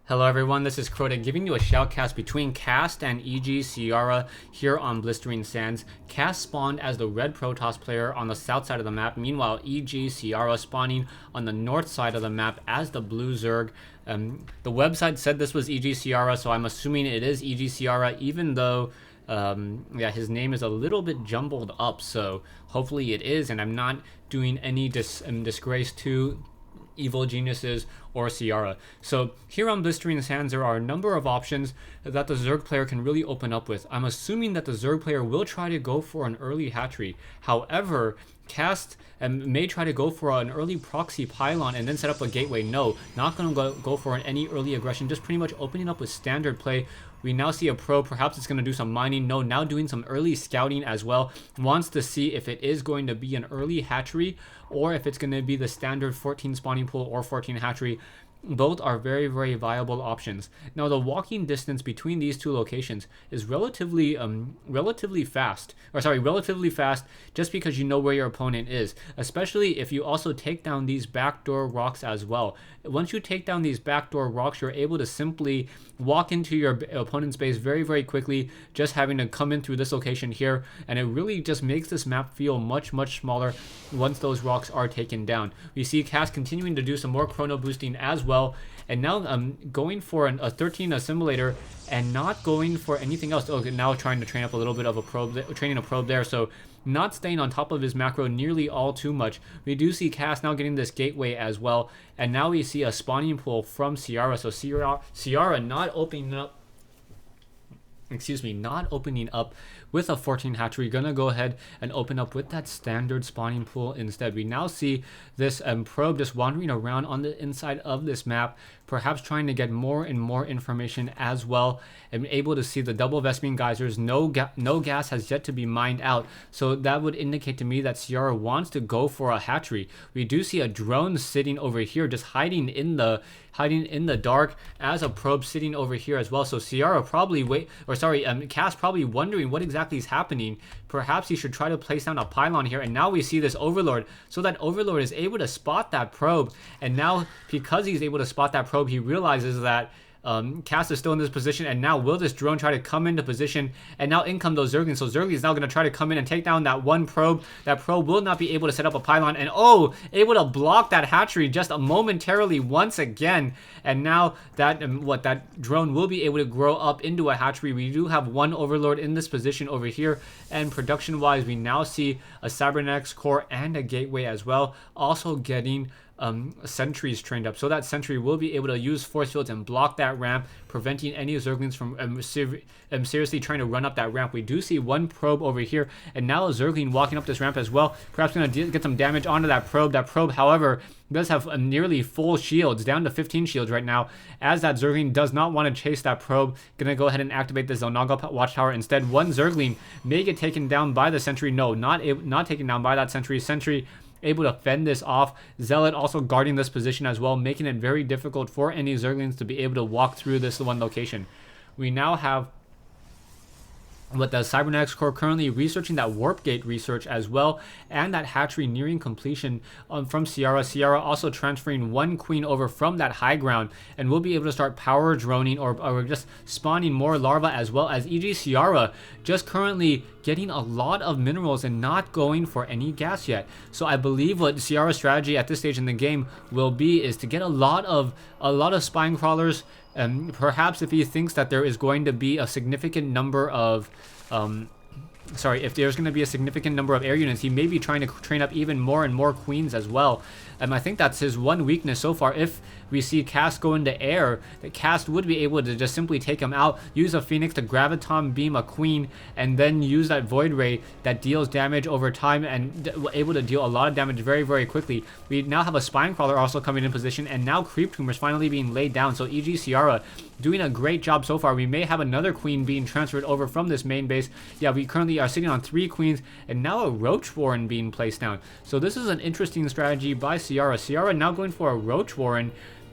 Hello everyone, this is Crota giving you a shoutcast between Cast and EGCiara here on Blistering Sands. Cast spawned as the red Protoss player on the south side of the map, meanwhile EGCiara spawning on the north side of the map as the blue Zerg. The website said this was EGCiara, so I'm assuming it is EGCiara, even though his name is a little bit jumbled up, so hopefully it is, and I'm not doing any disgrace to Evil Geniuses or Ciara. So here on Blistering Sands, there are a number of options that the Zerg player can really open up with. I'm assuming that the Zerg player will try to go for an early hatchery. However, Cast may try to go for an early proxy pylon and then set up a gateway. No, not going to go for any early aggression, just pretty much opening up with standard play. We now see a pro, perhaps it's going to do some mining. No, now doing some early scouting as well. Wants to see if it is going to be an early hatchery or if it's going to be the standard 14 spawning pool or 14 hatchery. Both are very, very viable options. Now, the walking distance between these two locations is relatively fast, just because you know where your opponent is, especially if you also take down these backdoor rocks as well. Once you take down these backdoor rocks, you're able to simply walk into your opponent's base very, very quickly, just having to come in through this location here, and it really just makes this map feel much, much smaller once those rocks are taken down. We see Cast continuing to do some more chrono boosting as well, and now going for a 13 assimilator and not going for anything else. Okay, now trying to train up a little bit of a probe, training a probe there, so not staying on top of his macro nearly all too much. We do see Cast now getting this gateway as well, and now we see a spawning pool from Ciara. So Ciara not opening up, not opening up with a 14 hatchery, gonna go ahead and open up with that standard spawning pool instead. We now see this probe just wandering around on the inside of this map, perhaps trying to get more and more information as well, and able to see the double Vespene geysers. No gas has yet to be mined out, so that would indicate to me that Ciara wants to go for a hatchery. We do see a drone sitting over here, just hiding in the dark, as a probe sitting over here as well. So Ciara probably Cast probably wondering what exactly is happening. Perhaps he should try to place down a pylon here, and now we see this Overlord. So that Overlord is able to spot that probe, and now because he's able to spot that probe, he realizes that Cast is still in this position, and now will this drone try to come into position, and now in come those Zerglings. So Zerglings is now going to try to come in and take down that one probe. That probe will not be able to set up a pylon, and able to block that hatchery just momentarily once again. And now that that drone will be able to grow up into a hatchery. We do have one Overlord in this position over here, and production wise we now see a Cybernetics core and a gateway as well, also getting sentries trained up, so that sentry will be able to use force fields and block that ramp, preventing any Zerglings from seriously trying to run up that ramp. We do see one probe over here, and now a Zergling walking up this ramp as well, perhaps going to get some damage onto that probe. That probe, however, does have nearly full shields, down to 15 shields right now, as that Zergling does not want to chase that probe. Gonna go ahead and activate the Zonaga watchtower instead. One Zergling may get taken down by the sentry. No, not taken down by that sentry. Sentry able to fend this off. Zealot also guarding this position as well, making it very difficult for any Zerglings to be able to walk through this one location. We now have the Cybernetics core currently researching that warp gate research as well, and that hatchery nearing completion from Ciara. Ciara also transferring one queen over from that high ground, and we'll be able to start power droning or just spawning more larvae, as well as EGCiara just currently getting a lot of minerals and not going for any gas yet. So I believe what Ciara's strategy at this stage in the game will be is to get a lot of spine crawlers. Perhaps if he thinks that there is going to be a significant number of if there's going to be a significant number of air units, he may be trying to train up even more and more queens as well. I think that's his one weakness so far. If we see Cast go into air, that Cast would be able to just simply take him out, use a Phoenix to graviton beam a queen, and then use that Void Ray that deals damage over time and able to deal a lot of damage very, very quickly. We now have a Spine Crawler also coming in position, and now Creep Tumors finally being laid down. So EGCiara doing a great job so far. We may have another queen being transferred over from this main base. Yeah, we currently are sitting on 3 queens, and now a Roach Warren being placed down. So this is an interesting strategy by Ciara. Ciara now going for a Roach Warren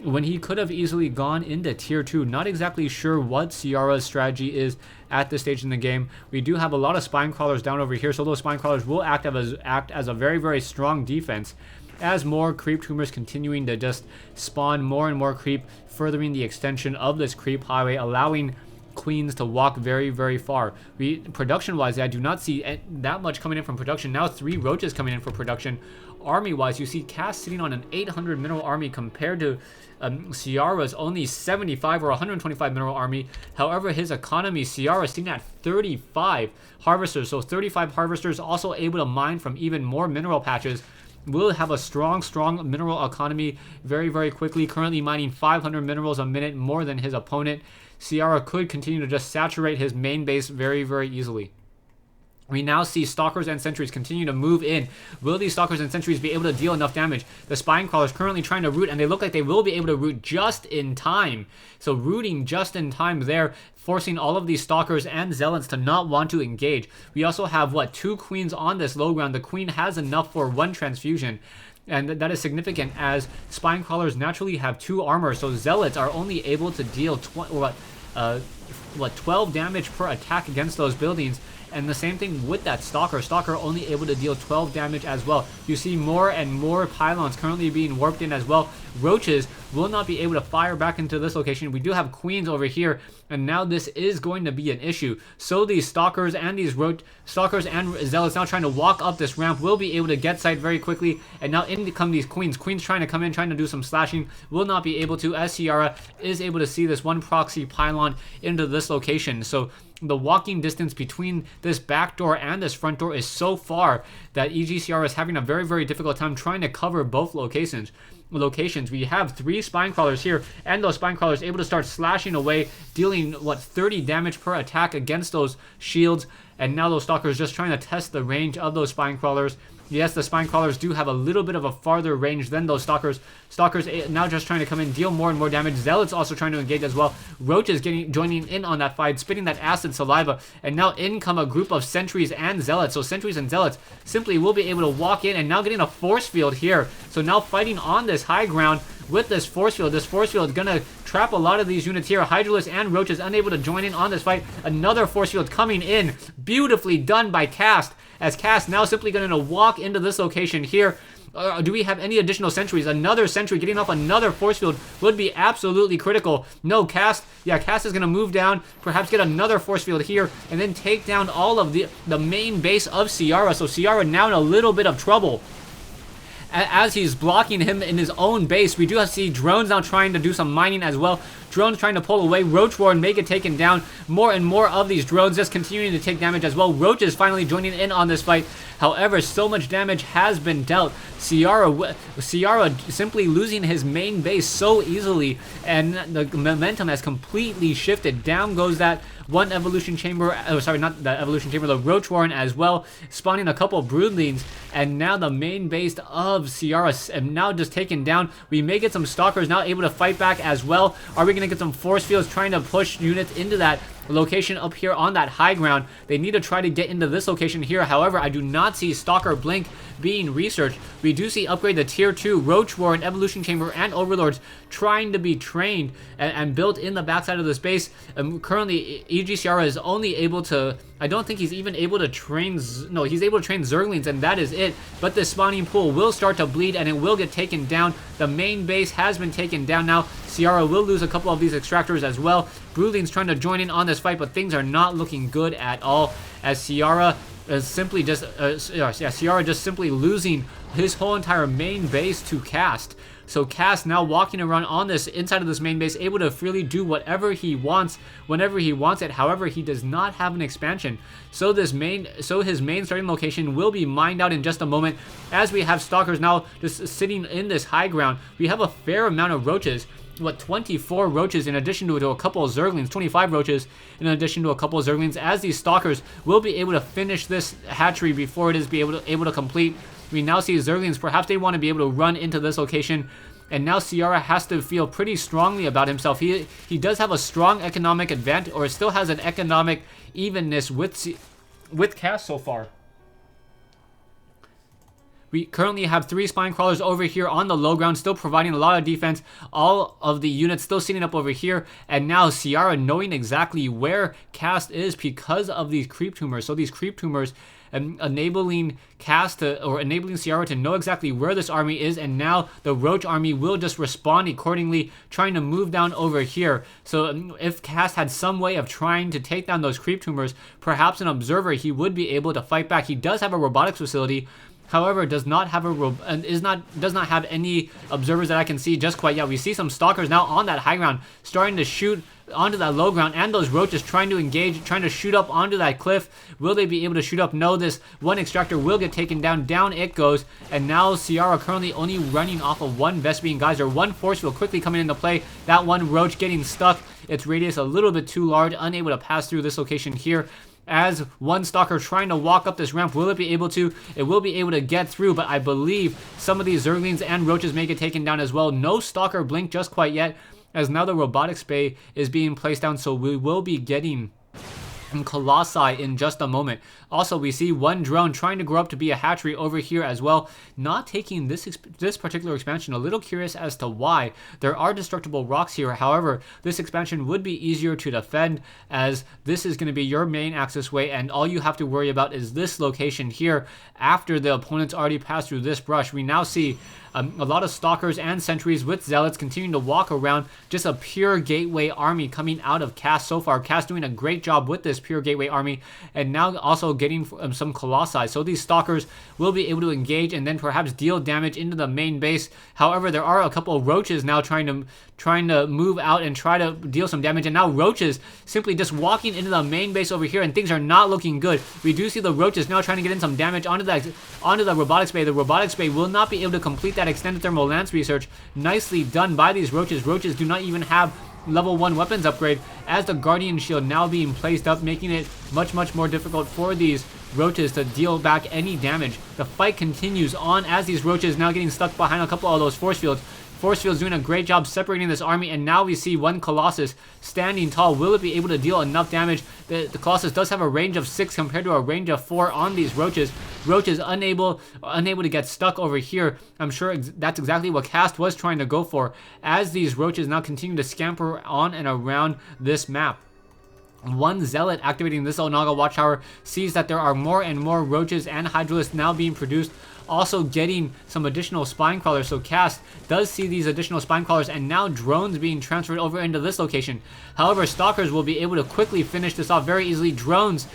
when he could have easily gone into tier 2. Not exactly sure what Ciara's strategy is at this stage in the game. We do have a lot of spine crawlers down over here, so those spine crawlers will act as a very, very strong defense. as more creep tumors continuing to just spawn more and more creep, furthering the extension of this creep highway, allowing queens to walk very, very far. Production wise, I do not see that much coming in from production. Now 3 roaches coming in for production. Army wise, you see Cass sitting on an 800 mineral army compared to EGCiara's only 75 or 125 mineral army. However, his economy, EGCiara sitting at 35 harvesters, so 35 harvesters, also able to mine from even more mineral patches. Will have a strong mineral economy very, very quickly, currently mining 500 minerals a minute, more than his opponent. EGCiara could continue to just saturate his main base very, very easily. We now see Stalkers and Sentries continue to move in. Will these Stalkers and Sentries be able to deal enough damage? The Spine Crawlers currently trying to root, and they look like they will be able to root just in time. So rooting just in time there, forcing all of these Stalkers and Zealots to not want to engage. We also have, what, 2 Queens on this low ground. The Queen has enough for 1 transfusion. And that is significant, as Spine Crawlers naturally have 2 armor, so Zealots are only able to deal 12 damage per attack against those buildings. And the same thing with that Stalker. Stalker only able to deal 12 damage as well. You see more and more pylons currently being warped in as well. Roaches will not be able to fire back into this location. We do have Queens over here, and now this is going to be an issue. So these Stalkers and these Stalkers and Zealots now trying to walk up this ramp will be able to get sight very quickly. And now in come these Queens. Queens trying to come in, trying to do some slashing. Will not be able to, as EGCiara is able to see this 1 proxy pylon into this location. So the walking distance between this back door and this front door is so far that EGCiara is having a very, very difficult time trying to cover both locations. We have 3 Spine Crawlers here, and those Spine Crawlers able to start slashing away, dealing, what, 30 damage per attack against those shields. And now those Stalkers just trying to test the range of those Spine Crawlers. Yes, the Spine Crawlers do have a little bit of a farther range than those Stalkers. Stalkers now just trying to come in, deal more and more damage. Zealots also trying to engage as well. Roach is joining in on that fight, spitting that acid saliva. And now in come a group of Sentries and Zealots. So Sentries and Zealots simply will be able to walk in, and now getting a force field here. So now fighting on this high ground with this force field. This force field is going to trap a lot of these units here. Hydralisk and Roach is unable to join in on this fight. Another force field coming in. Beautifully done by Cast, as Cast now simply going to walk into this location here. Do we have any additional sentries? Another sentry getting off another force field would be absolutely critical. No, Cast. Yeah, Cast is going to move down, perhaps get another force field here, and then take down all of the main base of EGCiara. So EGCiara now in a little bit of trouble. As he's blocking him in his own base, we do see drones now trying to do some mining as well. Drones trying to pull away. Roach War and may get taken down. More and more of these drones just continuing to take damage as well. Roach is finally joining in on this fight. However, so much damage has been dealt. EGCiara simply losing his main base so easily, and the momentum has completely shifted. Down goes that 1 evolution chamber. Oh, sorry, not the evolution chamber, the Roach Warren as well, spawning a couple broodlings, and now the main base of EGCiara now just taken down. We may get some Stalkers now able to fight back as well. Are we going to get some force fields trying to push units into that location up here on that high ground? They need to try to get into this location here. However, I do not see Stalker Blink being researched. We do see upgrade the tier 2 Roach War and Evolution Chamber and Overlords trying to be trained and built in the backside of the space. Currently, EGCiara is only able to, I don't think he's even able to train, no, he's able to train Zerglings, and that is it. But the spawning pool will start to bleed, and it will get taken down. The main base has been taken down now. EGCiara will lose a couple of these extractors as well. Broodling's trying to join in on this fight, but things are not looking good at all, as EGCiara is simply just EGCiara just simply losing his whole entire main base to Cast. So Cast now walking around on this inside of this main base, able to freely do whatever he wants whenever he wants it. However, he does not have an expansion. So his main starting location will be mined out in just a moment, as we have Stalkers now just sitting in this high ground. We have a fair amount of Roaches. What, 24 Roaches in addition to a couple of Zerglings, 25 Roaches in addition to a couple of Zerglings, as these Stalkers will be able to finish this hatchery before it is able to complete. We now see Zerglings, perhaps they want to be able to run into this location, and now EGCiara has to feel pretty strongly about himself. He does have a strong economic advantage, or still has an economic evenness with Cast so far. We currently have 3 Spine Crawlers over here on the low ground, still providing a lot of defense. All of the units still sitting up over here. And now EGCiara knowing exactly where Cast is because of these creep tumors. So these creep tumors enabling Cast or enabling Ciara to know exactly where this army is, and now the Roach army will just respond accordingly, trying to move down over here. So if Cast had some way of trying to take down those creep tumors, perhaps an observer, he would be able to fight back. He does have a robotics facility, however, does not have does not have any observers that I can see just quite yet. We see some stalkers now on that high ground, starting to shoot onto that low ground, and those roaches trying to engage, trying to shoot up onto that cliff. Will they be able to shoot up? No, this one extractor will get taken down. Down it goes, and now Ciara currently only running off of one Vespene Geyser. One force field quickly coming into play. That one Roach getting stuck. Its radius a little bit too large, unable to pass through this location here. As one stalker trying to walk up this ramp, will it be able to? It will be able to get through, but I believe some of these Zerglings and Roaches may get taken down as well. No stalker blink just quite yet, as now the robotics bay is being placed down, so we will be getting Colossi in just a moment. Also, we see one drone trying to grow up to be a hatchery over here as well, not taking this particular expansion. A little curious as to why. There are destructible rocks here, however, this expansion would be easier to defend, as this is going to be your main access way, and all you have to worry about is this location here. After the opponents already passed through this brush, we now see a lot of stalkers and sentries with zealots continuing to walk around. Just a pure gateway army coming out of Cast so far. Cast doing a great job with this pure gateway army, and now also getting some colossi. So these stalkers will be able to engage and then perhaps deal damage into the main base. However, there are a couple of roaches now trying to move out and try to deal some damage, and now roaches simply just walking into the main base over here, and things are not looking good. We do see the roaches now trying to get in some damage onto the robotics bay. The robotics bay will not be able to complete that extended thermal lance research. Nicely done by these roaches. Roaches do not even have level 1 weapons upgrade, as the Guardian Shield now being placed up, making it much more difficult for these roaches to deal back any damage. The fight continues on as these roaches now getting stuck behind a couple of those force fields. Force Field's doing a great job separating this army, and now we see one Colossus standing tall. Will it be able to deal enough damage? The Colossus does have a range of 6 compared to a range of 4 on these roaches. Roaches unable to get stuck over here. I'm sure that's exactly what Cast was trying to go for, as these roaches now continue to scamper on and around this map. One zealot activating this Onaga Watchtower sees that there are more and more roaches and hydralisks now being produced, also getting some additional spine crawlers. So Cast does see these additional spine crawlers, and now drones being transferred over into this location. However, stalkers will be able to quickly finish this off very easily. Drones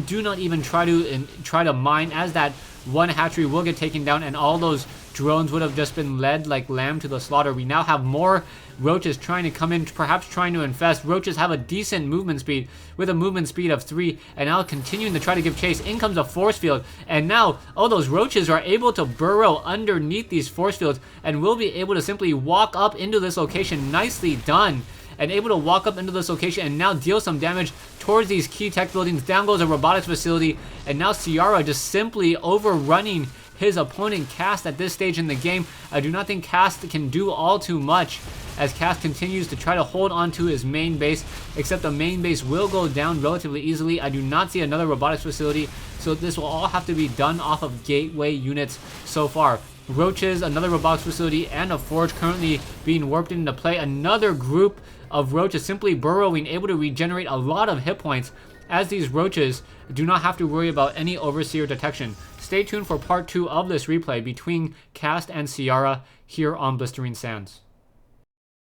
do not even try to mine, as that one hatchery will get taken down, and all those drones would have just been led like lamb to the slaughter. We now have more roaches trying to come in, perhaps trying to infest. Roaches have a decent movement speed, with a movement speed of 3, and now continuing to try to give chase. In comes a force field, and now all those roaches are able to burrow underneath these force fields, and will be able to simply walk up into this location. Nicely done. And able to walk up into this location and now deal some damage towards these key tech buildings. Down goes a robotics facility, and now Ciara just simply overrunning his opponent Cast at this stage in the game. I do not think Cast can do all too much, as Cast continues to try to hold on to his main base, except the main base will go down relatively easily. I do not see another robotics facility, so this will all have to be done off of gateway units so far. Roaches, another robotics facility, and a forge currently being warped into play. Another group of roaches simply burrowing, able to regenerate a lot of hit points, as these roaches do not have to worry about any overseer detection. Stay tuned for part 2 of this replay between Cast and Ciara here on Blistering Sands.